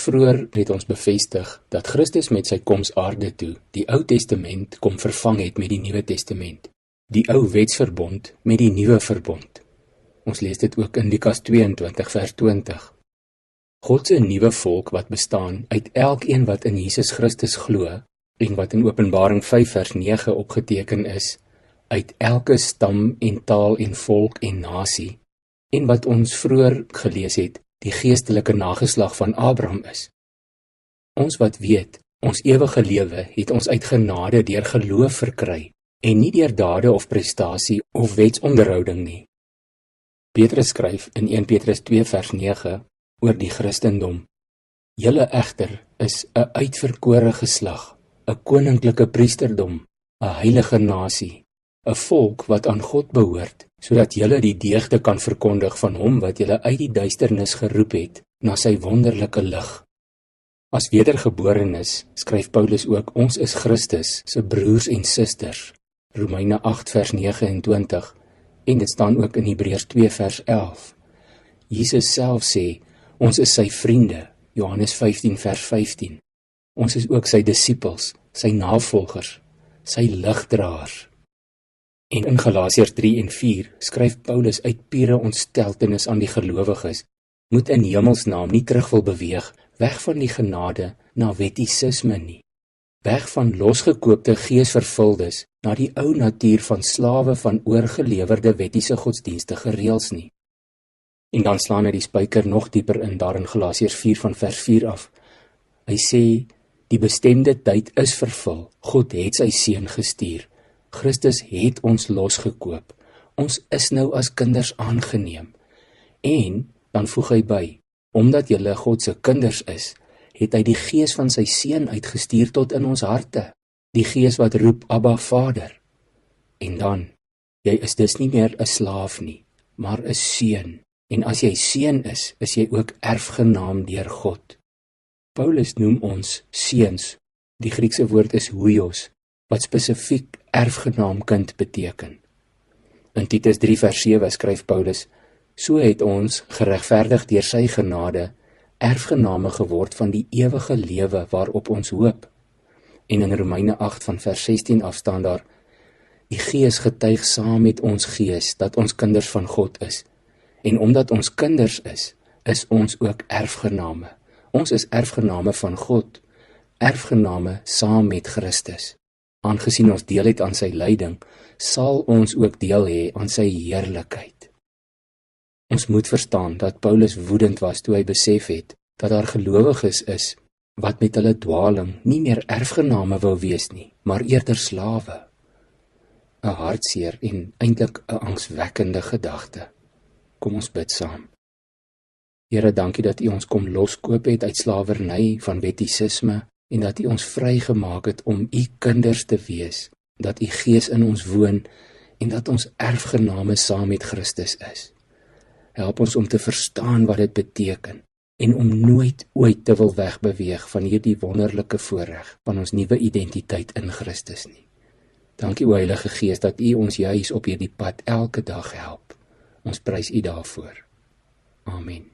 Vroeër het ons bevestig dat Christus met sy koms aarde toe die Ou Testament kom vervang het met die Nuwe Testament, die ou wetsverbond met die nuwe verbond. Ons lees dit ook in Lukas 22 vers 20. God se nuwe volk wat bestaan uit elkeen wat in Jesus Christus glo en wat in Openbaring 5 vers 9 opgeteken is, uit elke stam en taal en volk en nasie, en wat ons vroeër gelees het, die geestelike nageslag van Abraham is. Ons wat weet, ons ewige lewe het ons uit genade deur geloof verkry, en nie deur dade of prestasie of wetsonderhouding nie. Petrus skryf in 1 Petrus 2 vers 9 oor die Christendom. Julle egter is 'n uitverkore geslag, 'n koninklike priesterdom, 'n heilige nasie, 'n volk wat aan God behoort, sodat julle die deugde kan verkondig van hom wat julle uit die duisternis geroep het na sy wonderlike lig. As wedergeborenes skryf Paulus ook, ons is Christus se broers en susters, Romeine 8 vers 29, en dit staan ook in Hebreërs 2 vers 11. Jesus self sê, ons is sy vriende, Johannes 15 vers 15. Ons is ook sy disippels, sy navolgers, sy ligdraers. En in Galasiërs 3 en 4 skryf Paulus uit pure ontsteltenis aan die gelowiges, moet in hemelsnaam nie terug wil beweeg, weg van die genade na wettisisme nie, weg van losgekoopte geesvervuldes na die ou natuur van slawe van oorgelewerde wettiese godsdienstige reëls nie. En dan slaan hy die spyker nog dieper in daar in Galasiërs 4 van vers 4 af. Hy sê, die bestemde tyd is vervul, God het sy seun gestuur, Christus het ons losgekoop, ons is nou as kinders aangeneem. En, dan voeg hy by, omdat julle God se kinders is, het hy die gees van sy seun uitgestuur tot in ons harte, die gees wat roep, Abba Vader. En dan, jy is dus nie meer 'n slaaf nie, maar 'n seun. En as jy seun is jy ook erfgenaam deur God. Paulus noem ons seuns, die Griekse woord is huios, wat spesifiek erfgenaamkind beteken. In Titus 3 vers 7 skryf Paulus, so het ons, geregverdig deur sy genade, erfgename geword van die ewige lewe waarop ons hoop. En in Romeine 8 van vers 16 af staan daar, die Gees getuig saam met ons gees, dat ons kinders van God is. En omdat ons kinders is ons ook erfgename. Ons is erfgename van God, erfgename saam met Christus. Aangesien ons deel het aan sy lyding, sal ons ook deel hê aan sy heerlikheid. Ons moet verstaan dat Paulus woedend was toe hy besef het dat daar gelowiges is wat met hulle dwaling nie meer erfgename wou wees nie, maar eerder slawe. 'n Hartseer en eintlik 'n angswekkende gedagte. Kom ons bid saam. Here, dankie dat U ons kom loskoop het uit slawerny van wettisisme en dat U ons vrygemaak het om U kinders te wees, dat U Gees in ons woon en dat ons erfgename saam met Christus is. Help ons om te verstaan wat dit beteken en om nooit ooit te wil wegbeweeg van hierdie wonderlike voorreg van ons nuwe identiteit in Christus nie. Dankie, o Heilige Gees, dat U ons juis op hierdie pad elke dag help. Ons prys U daarvoor. Amen.